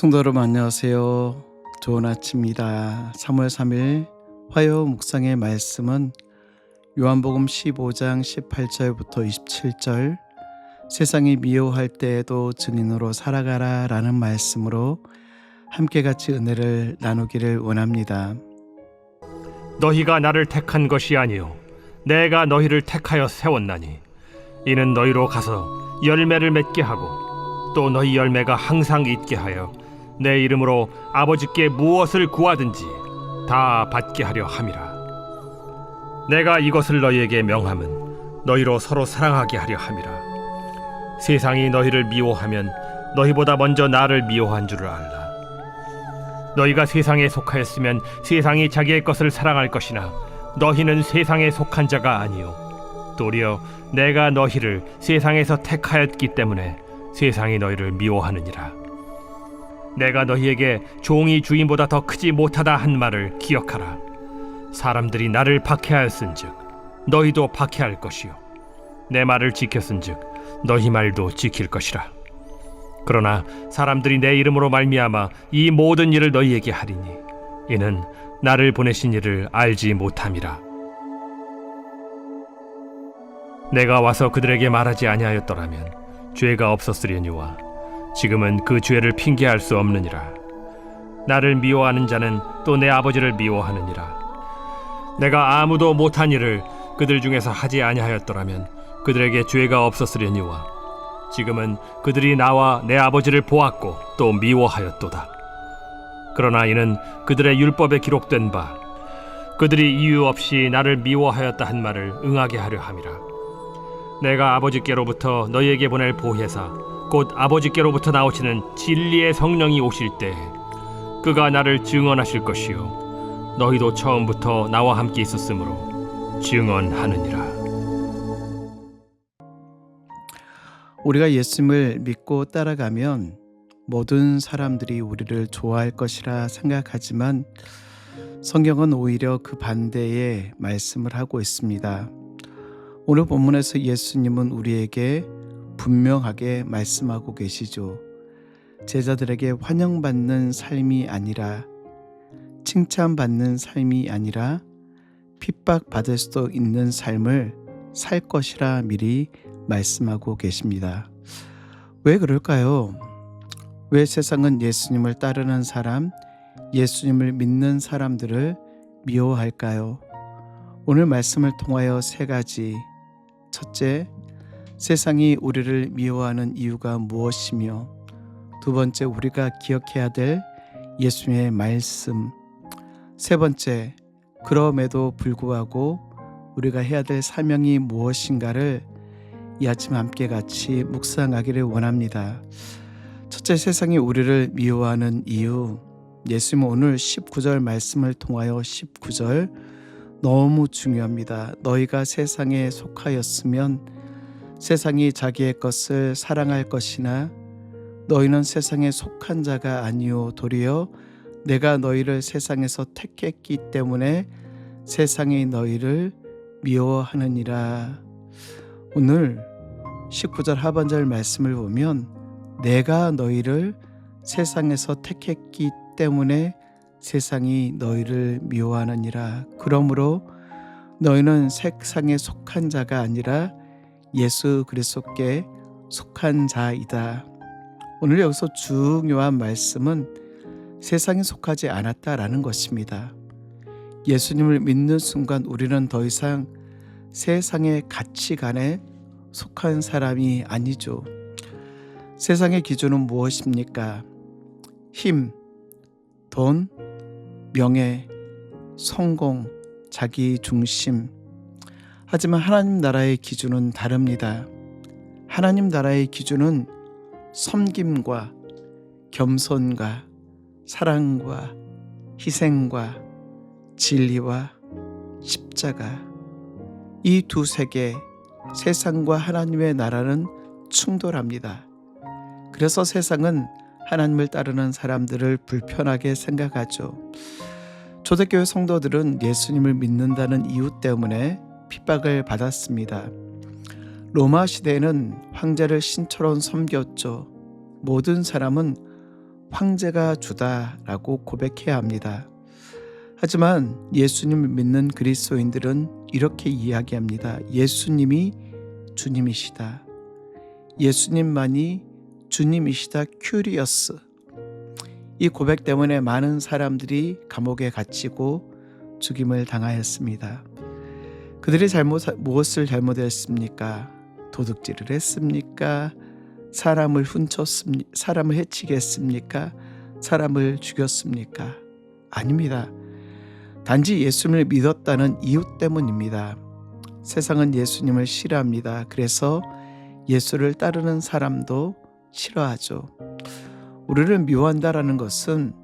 성도 여러분 안녕하세요. 좋은 아침입니다. 3월 3일 화요 묵상의 말씀은 요한복음 15장 18절부터 27절 세상이 미워할 때에도 증인으로 살아가라 라는 말씀으로 함께 같이 은혜를 나누기를 원합니다. 너희가 나를 택한 것이 아니요 내가 너희를 택하여 세웠나니 이는 너희로 가서 열매를 맺게 하고 또 너희 열매가 항상 있게 하여 내 이름으로 아버지께 무엇을 구하든지 다 받게 하려 함이라. 내가 이것을 너희에게 명함은 너희로 서로 사랑하게 하려 함이라. 세상이 너희를 미워하면 너희보다 먼저 나를 미워한 줄을 알라. 너희가 세상에 속하였으면 세상이 자기의 것을 사랑할 것이나 너희는 세상에 속한 자가 아니요 도리어 내가 너희를 세상에서 택하였기 때문에 세상이 너희를 미워하느니라. 내가 너희에게 종이 주인보다 더 크지 못하다 한 말을 기억하라. 사람들이 나를 박해하였은즉 너희도 박해할 것이요 내 말을 지켰은즉 너희 말도 지킬 것이라. 그러나 사람들이 내 이름으로 말미암아 이 모든 일을 너희에게 하리니 이는 나를 보내신 이를 알지 못함이라. 내가 와서 그들에게 말하지 아니하였더라면 죄가 없었으려니와 지금은 그 죄를 핑계할 수 없느니라. 나를 미워하는 자는 또 내 아버지를 미워하느니라. 내가 아무도 못한 일을 그들 중에서 하지 아니하였더라면 그들에게 죄가 없었으려니와 지금은 그들이 나와 내 아버지를 보았고 또 미워하였도다. 그러나 이는 그들의 율법에 기록된 바 그들이 이유 없이 나를 미워하였다 한 말을 응하게 하려 함이라. 내가 아버지께로부터 너희에게 보낼 보혜사 곧 아버지께로부터 나오시는 진리의 성령이 오실 때 그가 나를 증언하실 것이요 너희도 처음부터 나와 함께 있었으므로 증언하느니라. 우리가 예수님을 믿고 따라가면 모든 사람들이 우리를 좋아할 것이라 생각하지만 성경은 오히려 그 반대의 말씀을 하고 있습니다. 오늘 본문에서 예수님은 우리에게 분명하게 말씀하고 계시죠. 제자들에게 환영받는 삶이 아니라 칭찬받는 삶이 아니라 핍박받을 수도 있는 삶을 살 것이라 미리 말씀하고 계십니다. 왜 그럴까요? 왜 세상은 예수님을 따르는 사람, 예수님을 믿는 사람들을 미워할까요? 오늘 말씀을 통하여 세 가지. 첫째, 세상이 우리를 미워하는 이유가 무엇이며 두 번째, 우리가 기억해야 될 예수님의 말씀. 세 번째, 그럼에도 불구하고 우리가 해야 될 사명이 무엇인가를 이 아침 함께 같이 묵상하기를 원합니다. 첫째, 세상이 우리를 미워하는 이유. 예수님은 오늘 19절 말씀을 통하여 19절 너무 중요합니다. 너희가 세상에 속하였으면 세상이 자기의 것을 사랑할 것이나 너희는 세상에 속한 자가 아니요 도리어 내가 너희를 세상에서 택했기 때문에 세상이 너희를 미워하느니라. 오늘 19절 하반절 말씀을 보면 내가 너희를 세상에서 택했기 때문에 세상이 너희를 미워하느니라. 그러므로 너희는 세상에 속한 자가 아니라 예수 그리스도께 속한 자이다. 오늘 여기서 중요한 말씀은 세상에 속하지 않았다라는 것입니다. 예수님을 믿는 순간 우리는 더 이상 세상의 가치관에 속한 사람이 아니죠. 세상의 기준은 무엇입니까? 힘, 돈, 명예, 성공, 자기 중심. 하지만 하나님 나라의 기준은 다릅니다. 하나님 나라의 기준은 섬김과 겸손과 사랑과 희생과 진리와 십자가. 이 두 세계, 세상과 하나님의 나라는 충돌합니다. 그래서 세상은 하나님을 따르는 사람들을 불편하게 생각하죠. 초대교회 성도들은 예수님을 믿는다는 이유 때문에 핍박을 받았습니다. 로마 시대에는 황제를 신처럼 섬겼죠. 모든 사람은 황제가 주다라고 고백해야 합니다. 하지만 예수님을 믿는 그리스도인들은 이렇게 이야기합니다. 예수님이 주님이시다. 예수님만이 주님이시다. 큐리어스. 이 고백 때문에 많은 사람들이 감옥에 gat히고 죽임을 당하였습니다. 그들이 무엇을 잘못했습니까? 도둑질을 했습니까? 사람을 훔쳤습니까? 사람을 해치게 했습니까? 사람을 죽였습니까? 아닙니다. 단지 예수님을 믿었다는 이유 때문입니다. 세상은 예수님을 싫어합니다. 그래서 예수를 따르는 사람도 싫어하죠. 우리를 미워한다라는 것은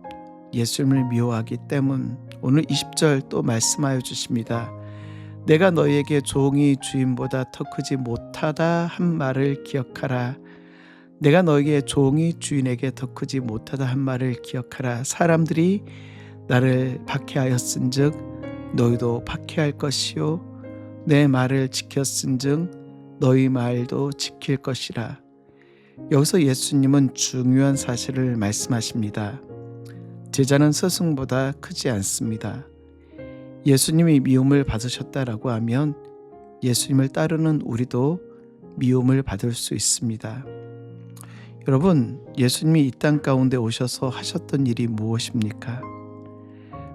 예수님을 미워하기 때문. 오늘 20절 또 말씀하여 주십니다. 내가 너희에게 종이 주인보다 더 크지 못하다 한 말을 기억하라. 내가 너희에게 종이 주인에게 더 크지 못하다 한 말을 기억하라. 사람들이 나를 박해하였은즉 너희도 박해할 것이요 내 말을 지켰은즉 너희 말도 지킬 것이라. 여기서 예수님은 중요한 사실을 말씀하십니다. 제자는 스승보다 크지 않습니다. 예수님이 미움을 받으셨다라고 하면 예수님을 따르는 우리도 미움을 받을 수 있습니다. 여러분, 예수님이 이 땅 가운데 오셔서 하셨던 일이 무엇입니까?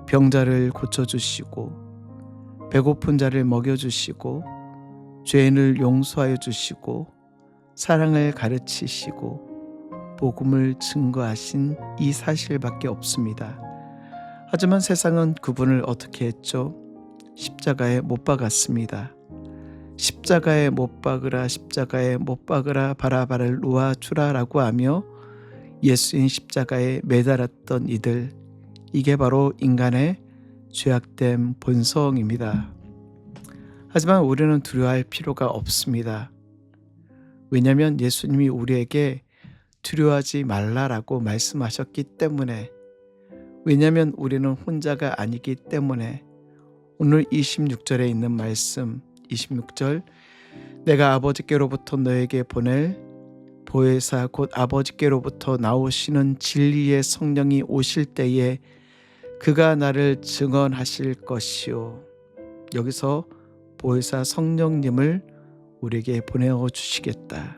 병자를 고쳐주시고 배고픈 자를 먹여주시고 죄인을 용서하여 주시고 사랑을 가르치시고 복음을 증거하신 이 사실밖에 없습니다. 하지만 세상은 그분을 어떻게 했죠? 십자가에 못 박았습니다. 십자가에 못 박으라, 십자가에 못 박으라, 바라바를 놓아주라 라고 하며 예수인 십자가에 매달았던 이들, 이게 바로 인간의 죄악된 본성입니다. 하지만 우리는 두려워할 필요가 없습니다. 왜냐하면 예수님이 우리에게 두려워하지 말라라고 말씀하셨기 때문에, 왜냐하면 우리는 혼자가 아니기 때문에. 오늘 26절에 있는 말씀, 26절, 내가 아버지께로부터 너에게 보낼 보혜사 곧 아버지께로부터 나오시는 진리의 성령이 오실 때에 그가 나를 증언하실 것이요. 여기서 보혜사 성령님을 우리에게 보내어 주시겠다.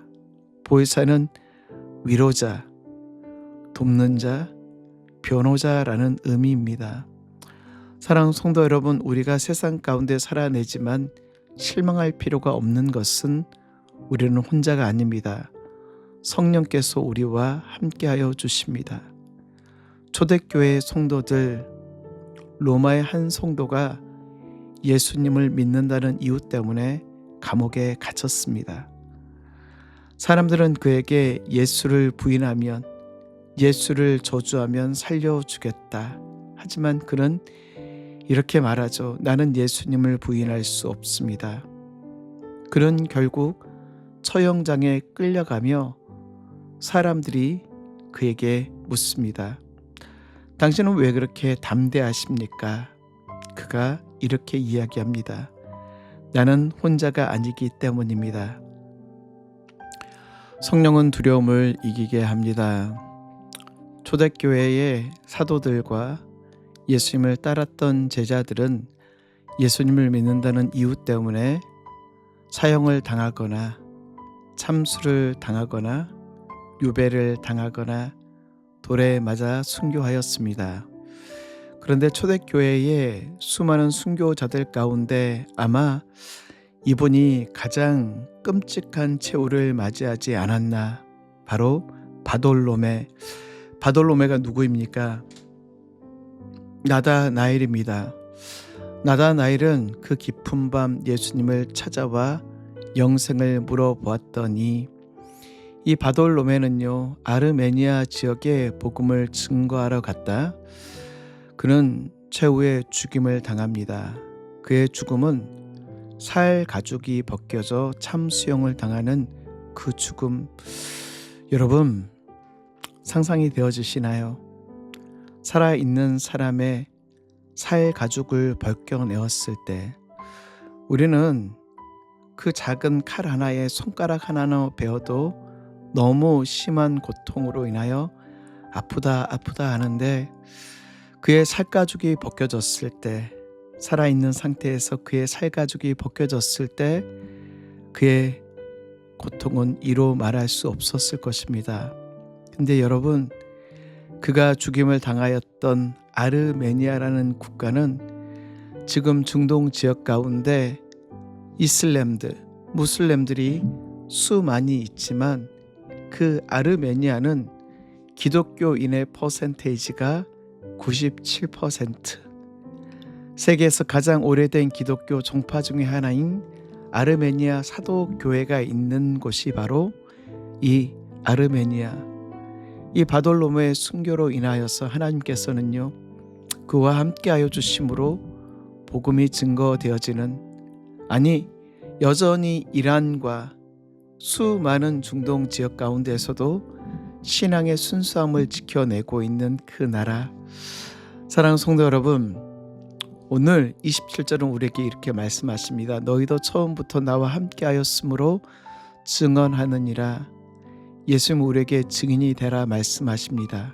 보혜사는 위로자, 돕는 자, 변호자라는 의미입니다. 사랑하는 성도 여러분, 우리가 세상 가운데 살아내지만 실망할 필요가 없는 것은 우리는 혼자가 아닙니다. 성령께서 우리와 함께하여 주십니다. 초대교회 성도들, 로마의 한 성도가 예수님을 믿는다는 이유 때문에 감옥에 갇혔습니다. 사람들은 그에게 예수를 부인하면, 예수를 저주하면 살려주겠다. 하지만 그는 이렇게 말하죠. 나는 예수님을 부인할 수 없습니다. 그는 결국 처형장에 끌려가며 사람들이 그에게 묻습니다. 당신은 왜 그렇게 담대하십니까? 그가 이렇게 이야기합니다. 나는 혼자가 아니기 때문입니다. 성령은 두려움을 이기게 합니다. 초대교회의 사도들과 예수님을 따랐던 제자들은 예수님을 믿는다는 이유 때문에 사형을 당하거나 참수를 당하거나 유배를 당하거나 돌에 맞아 순교하였습니다. 그런데 초대교회의 수많은 순교자들 가운데 아마 이분이 가장 끔찍한 최후를 맞이하지 않았나. 바로 바돌로메가 누구입니까? 나다나엘입니다. 나다나엘은 그 깊은 밤 예수님을 찾아와 영생을 물어보았더니 이 바돌로메는요, 아르메니아 지역에 복음을 증거하러 갔다. 그는 최후의 죽임을 당합니다. 그의 죽음은 살 가죽이 벗겨져 참수형을 당하는 그 죽음, 여러분 상상이 되어지시나요? 살아있는 사람의 살 가죽을 벗겨내었을 때 우리는 그 작은 칼 하나에 손가락 하나로 베어도 너무 심한 고통으로 인하여 아프다 아프다 하는데 그의 살가죽이 벗겨졌을 때, 살아있는 상태에서 그의 살가죽이 벗겨졌을 때 그의 고통은 이로 말할 수 없었을 것입니다. 근데 여러분, 그가 죽임을 당하였던 아르메니아라는 국가는 지금 중동 지역 가운데 무슬림들이 수많이 있지만 그 아르메니아는 기독교인의 퍼센테이지가 97%, 세계에서 가장 오래된 기독교 종파 중의 하나인 아르메니아 사도교회가 있는 곳이 바로 이 아르메니아. 이 바돌로메의 순교로 인하여서 하나님께서는요, 그와 함께하여 주심으로 복음이 증거되어지는, 아니 여전히 이란과 수많은 중동 지역 가운데에서도 신앙의 순수함을 지켜내고 있는 그 나라. 사랑하는 성도 여러분, 오늘 27절은 우리에게 이렇게 말씀하십니다. 너희도 처음부터 나와 함께하였으므로 증언하느니라. 예수님 우리에게 증인이 되라 말씀하십니다.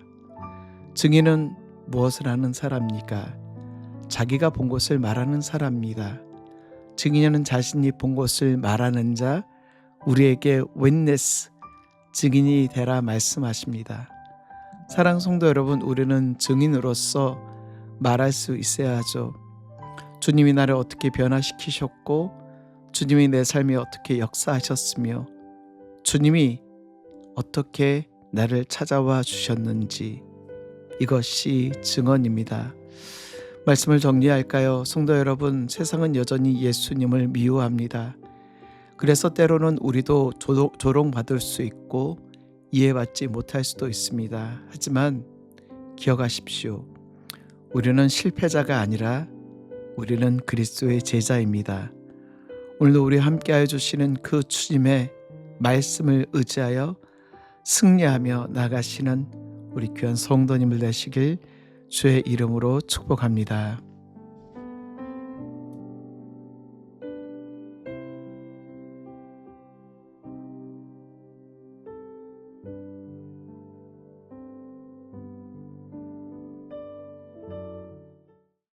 증인은 무엇을 하는 사람입니까? 자기가 본 것을 말하는 사람입니다. 증인은 자신이 본 것을 말하는 자, 우리에게 witness, 증인이 되라 말씀하십니다. 사랑하는 성도 여러분, 우리는 증인으로서 말할 수 있어야 하죠. 주님이 나를 어떻게 변화시키셨고, 주님이 내 삶에 어떻게 역사하셨으며, 주님이 어떻게 나를 찾아와 주셨는지, 이것이 증언입니다. 말씀을 정리할까요? 성도 여러분, 세상은 여전히 예수님을 미워합니다. 그래서 때로는 우리도 조롱받을 수 있고 이해받지 못할 수도 있습니다. 하지만 기억하십시오. 우리는 실패자가 아니라 우리는 그리스도의 제자입니다. 오늘도 우리 함께하여 주시는 그 주님의 말씀을 의지하여 승리하며 나가시는 우리 귀한 성도님을 되시길 주의 이름으로 축복합니다.